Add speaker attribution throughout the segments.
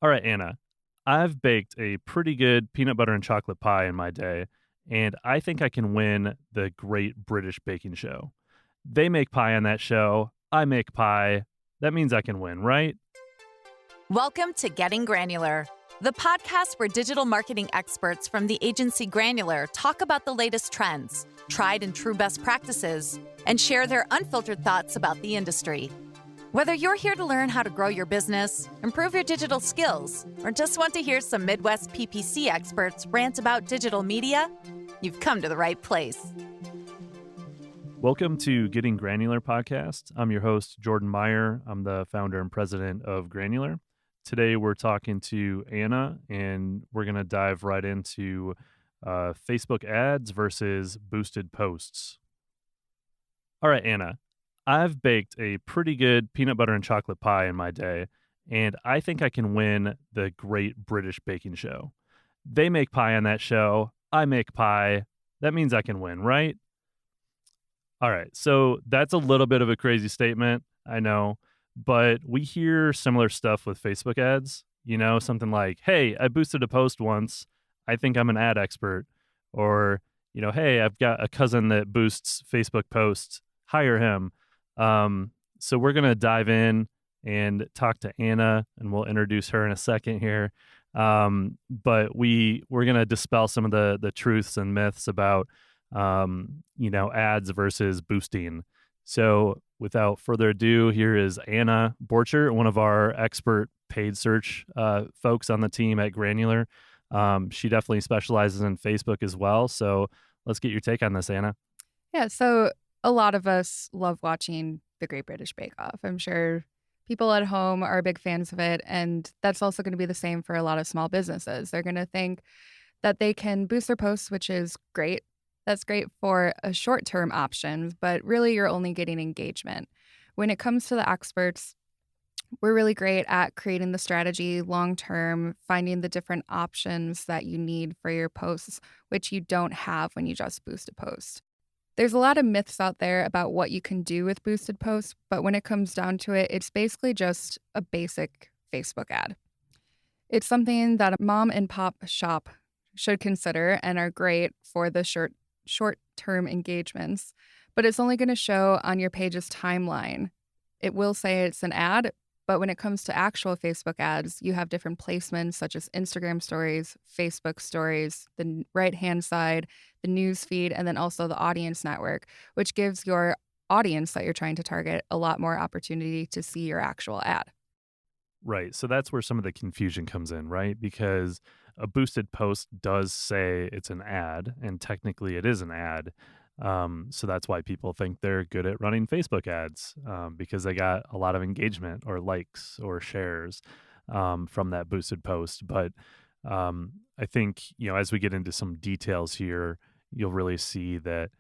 Speaker 1: All right, Anna, I've baked a pretty good peanut butter and chocolate pie in my day, and I think I can win the Great British Baking Show. They make pie on that show. I make pie. That means I can win, right?
Speaker 2: Welcome to Getting Granular, the podcast where digital marketing experts from the agency Granular talk about the latest trends, tried and true best practices, and share their unfiltered thoughts about the industry. Whether you're here to learn how to grow your business, improve your digital skills, or just want to hear some Midwest PPC experts rant about digital media, you've come to the right place.
Speaker 1: Welcome to Getting Granular podcast. I'm your host, Jordan Meyer. I'm the founder and president of Granular. Today, we're talking to Anna, and we're going to dive right into Facebook ads versus boosted posts. All right, Anna, I've baked a pretty good peanut butter and chocolate pie in my day, and I think I can win the Great British Baking Show. They make pie on that show. I make pie. That means I can win, right? All right, so that's a little bit of a crazy statement, I know, but we hear similar stuff with Facebook ads. You know, something like, hey, I boosted a post once. I think I'm an ad expert. Or, hey, I've got a cousin that boosts Facebook posts. Hire him. So we're going to dive in and talk to Anna, and we'll introduce her in a second here. But we're going to dispel some of the truths and myths about ads versus boosting. So without further ado, here is Anna Borcher, one of our expert paid search folks on the team at Granular. She definitely specializes in Facebook as well. So let's get your take on this, Anna.
Speaker 3: Yeah, so a lot of us love watching the Great British Bake Off. I'm sure people at home are big fans of it. And that's also going to be the same for a lot of small businesses. They're going to think that they can boost their posts, which is great. That's great for a short-term option, but really you're only getting engagement. When it comes to the experts, we're really great at creating the strategy long-term, finding the different options that you need for your posts, which you don't have when you just boost a post. There's a lot of myths out there about what you can do with boosted posts, but when it comes down to it, it's basically just a basic Facebook ad. It's something that a mom and pop shop should consider and are great for the short-term engagements, but it's only going to show on your page's timeline. It will say it's an ad, but when it comes to actual Facebook ads, you have different placements such as Instagram stories, Facebook stories, the right-hand side, the news feed, and then also the audience network, which gives your audience that you're trying to target a lot more opportunity to see your actual ad.
Speaker 1: Right. So that's where some of the confusion comes in, right? Because a boosted post does say it's an ad, and technically it is an ad. So that's why people think they're good at running Facebook ads, because they got a lot of engagement or likes or shares from that boosted post. But I think, as we get into some details here, you'll really see that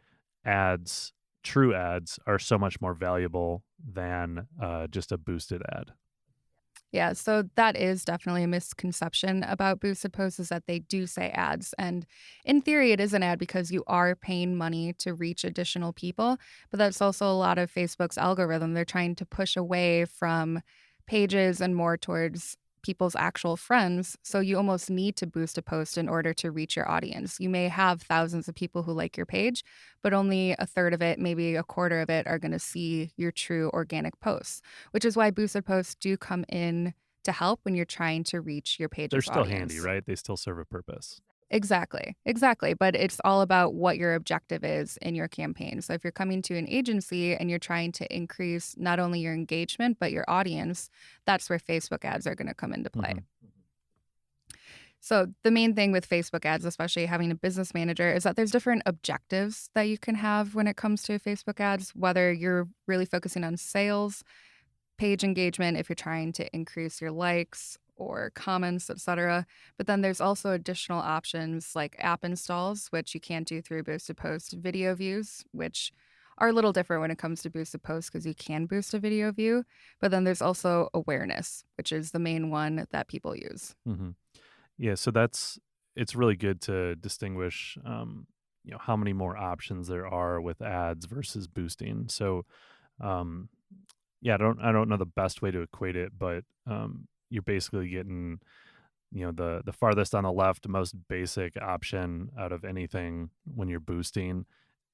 Speaker 1: true ads, are so much more valuable than just a boosted ad.
Speaker 3: Yeah, so that is definitely a misconception about boosted posts is that they do say ads. And in theory, it is an ad because you are paying money to reach additional people. But that's also a lot of Facebook's algorithm. They're trying to push away from pages and more towards people's actual friends. So you almost need to boost a post in order to reach your audience. You may have thousands of people who like your page, but only a third of it, maybe a quarter of it, are going to see your true organic posts, which is why boosted posts do come in to help when you're trying to reach your page's
Speaker 1: They're still
Speaker 3: audience.
Speaker 1: handy, right? They still serve a purpose.
Speaker 3: Exactly. But it's all about what your objective is in your campaign. So if you're coming to an agency and you're trying to increase not only your engagement, but your audience, that's where Facebook ads are going to come into play. Mm-hmm. So the main thing with Facebook ads, especially having a business manager, is that there's different objectives that you can have when it comes to Facebook ads, whether you're really focusing on sales, page engagement, if you're trying to increase your likes or comments, etc. But then there's also additional options like app installs, which you can't do through boosted post, video views, which are a little different when it comes to boosted posts because you can boost a video view. But then there's also awareness, which is the main one that people use.
Speaker 1: Mm-hmm. Yeah, so it's really good to distinguish, how many more options there are with ads versus boosting. So, I don't know the best way to equate it, but you're basically getting, the farthest on the left, most basic option out of anything when you're boosting.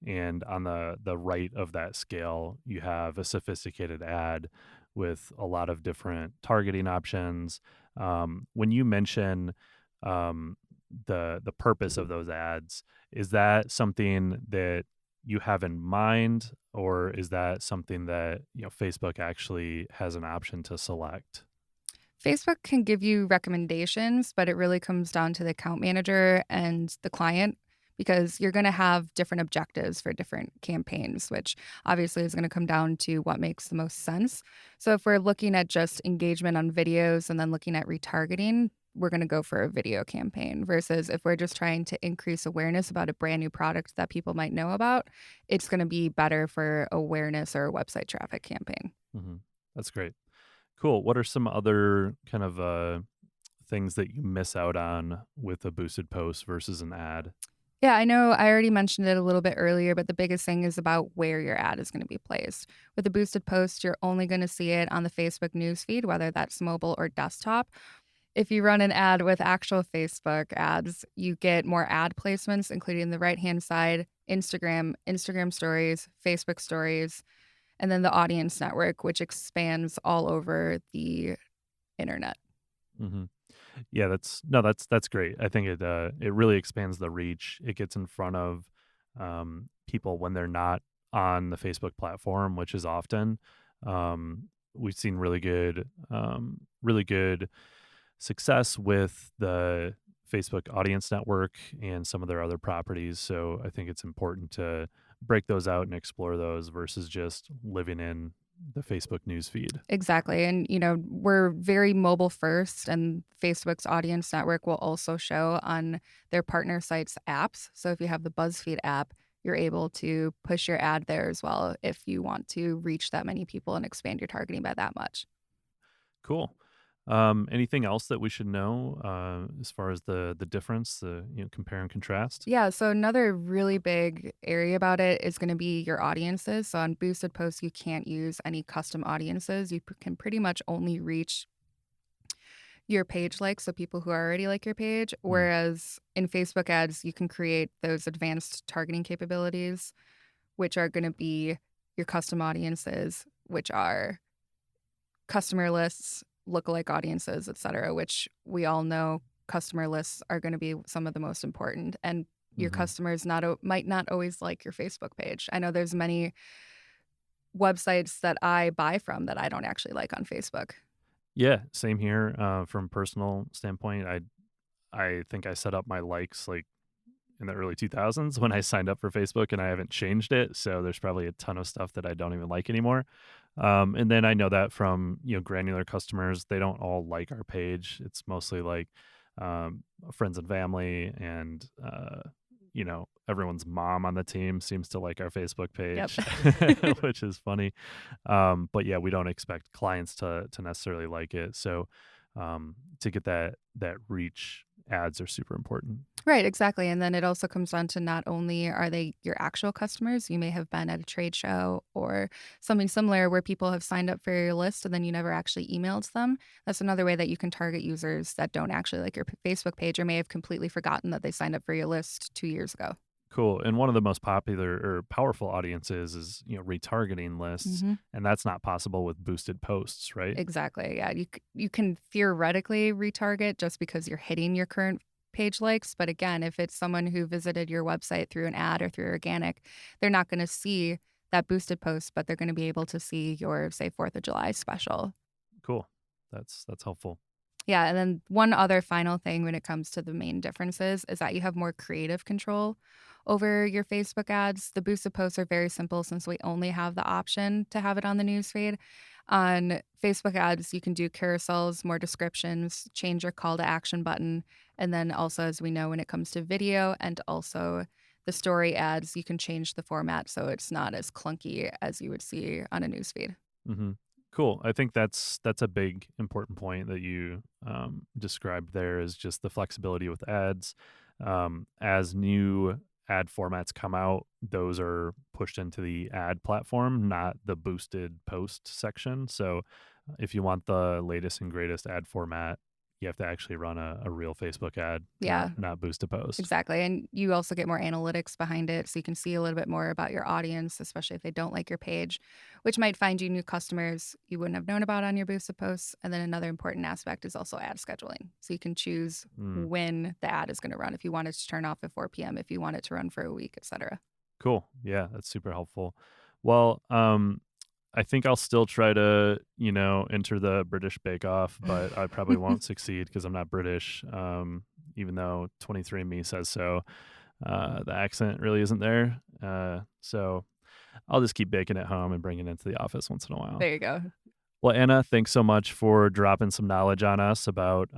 Speaker 1: And on the right of that scale, you have a sophisticated ad with a lot of different targeting options. When you mention um, the purpose of those ads, is that something that you have in mind, or is that something that Facebook actually has an option to select?
Speaker 3: Facebook can give you recommendations, but it really comes down to the account manager and the client because you're going to have different objectives for different campaigns, which obviously is going to come down to what makes the most sense. So if we're looking at just engagement on videos and then looking at retargeting, we're going to go for a video campaign versus if we're just trying to increase awareness about a brand new product that people might know about, it's going to be better for awareness or a website traffic campaign.
Speaker 1: Hmm. That's great. Cool. What are some other kind of things that you miss out on with a boosted post versus an ad?
Speaker 3: Yeah, I know I already mentioned it a little bit earlier, but the biggest thing is about where your ad is going to be placed. With a boosted post, you're only going to see it on the Facebook newsfeed, whether that's mobile or desktop. If you run an ad with actual Facebook ads, you get more ad placements, including the right-hand side, Instagram stories, Facebook stories, and then the audience network, which expands all over the internet.
Speaker 1: Hmm. Yeah, that's great. I think it really expands the reach. It gets in front of people when they're not on the Facebook platform, which is often. We've seen really good success with the Facebook audience network and some of their other properties. So I think it's important to break those out and explore those versus just living in the Facebook newsfeed.
Speaker 3: Exactly. And, we're very mobile first, and Facebook's audience network will also show on their partner sites' apps. So if you have the BuzzFeed app, you're able to push your ad there as well if you want to reach that many people and expand your targeting by that much.
Speaker 1: Cool. Anything else that we should know as far as the difference, the compare and contrast?
Speaker 3: Yeah, so another really big area about it is going to be your audiences. So on boosted posts, you can't use any custom audiences. You can pretty much only reach your page likes, so people who already like your page.
Speaker 1: Mm.
Speaker 3: Whereas in Facebook ads, you can create those advanced targeting capabilities, which are going to be your custom audiences, which are customer lists, lookalike audiences, et cetera, which we all know customer lists are going to be some of the most important. And your
Speaker 1: Hmm.
Speaker 3: customers might not always like your Facebook page. I know there's many websites that I buy from that I don't actually like on Facebook.
Speaker 1: Yeah, same here. From personal standpoint, I think I set up my likes like in the early 2000s when I signed up for Facebook, and I haven't changed it. So there's probably a ton of stuff that I don't even like anymore. And then I know that from granular customers, they don't all like our page. It's mostly like friends and family, and everyone's mom on the team seems to like our Facebook
Speaker 3: Yep.
Speaker 1: page, which is funny. But yeah, we don't expect clients to necessarily like it. So to get that reach, ads are super important.
Speaker 3: Right, exactly. And then it also comes down to not only are they your actual customers, you may have been at a trade show or something similar where people have signed up for your list and then you never actually emailed them. That's another way that you can target users that don't actually like your Facebook page or may have completely forgotten that they signed up for your list 2 years ago.
Speaker 1: Cool. And one of the most popular or powerful audiences is retargeting lists,
Speaker 3: Hmm.
Speaker 1: and that's not possible with boosted posts, right?
Speaker 3: Exactly. Yeah, you can theoretically retarget just because you're hitting your current page likes, but again, if it's someone who visited your website through an ad or through organic, they're not going to see that boosted post, but they're going to be able to see your, say, 4th of July special.
Speaker 1: Cool. That's helpful.
Speaker 3: Yeah, and then one other final thing when it comes to the main differences is that you have more creative control over your Facebook ads. The boosted posts are very simple since we only have the option to have it on the newsfeed. On Facebook ads, you can do carousels, more descriptions, change your call to action button. And then also, as we know, when it comes to video and also the story ads, you can change the format so it's not as clunky as you would see on a newsfeed.
Speaker 1: Hmm. Cool. I think that's a big important point that you described there, is just the flexibility with ads. As new ad formats come out, those are pushed into the ad platform, not the boosted post section. So if you want the latest and greatest ad format, you have to actually run a real Facebook ad,
Speaker 3: Yeah.
Speaker 1: not boost a post.
Speaker 3: Exactly. And you also get more analytics behind it. So you can see a little bit more about your audience, especially if they don't like your page, which might find you new customers you wouldn't have known about on your boosted posts. And then another important aspect is also ad scheduling. So you can choose when the ad is going to run, if you want it to turn off at 4 p.m., if you want it to run for a week, etc.
Speaker 1: Cool. Yeah, that's super helpful. Well, I think I'll still try to, enter the British Bake Off, but I probably won't succeed because I'm not British, even though 23andMe says so. The accent really isn't there. So I'll just keep baking at home and bring it into the office once in a while.
Speaker 3: There you go.
Speaker 1: Well, Anna, thanks so much for dropping some knowledge on us about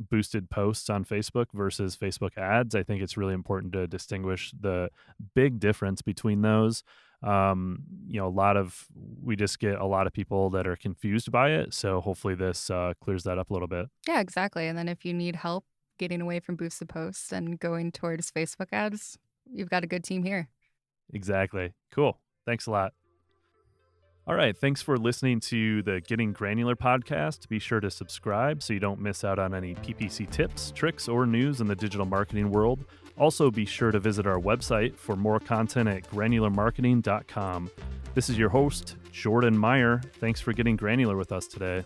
Speaker 1: boosted posts on Facebook versus Facebook ads. I think it's really important to distinguish the big difference between those. We just get a lot of people that are confused by it. So hopefully this clears that up a little bit.
Speaker 3: Yeah, exactly. And then if you need help getting away from boosted posts and going towards Facebook ads, you've got a good team here.
Speaker 1: Exactly. Cool. Thanks a lot. All right. Thanks for listening to the Getting Granular podcast. Be sure to subscribe so you don't miss out on any PPC tips, tricks, or news in the digital marketing world. Also, be sure to visit our website for more content at granularmarketing.com. This is your host, Jordan Meyer. Thanks for getting granular with us today.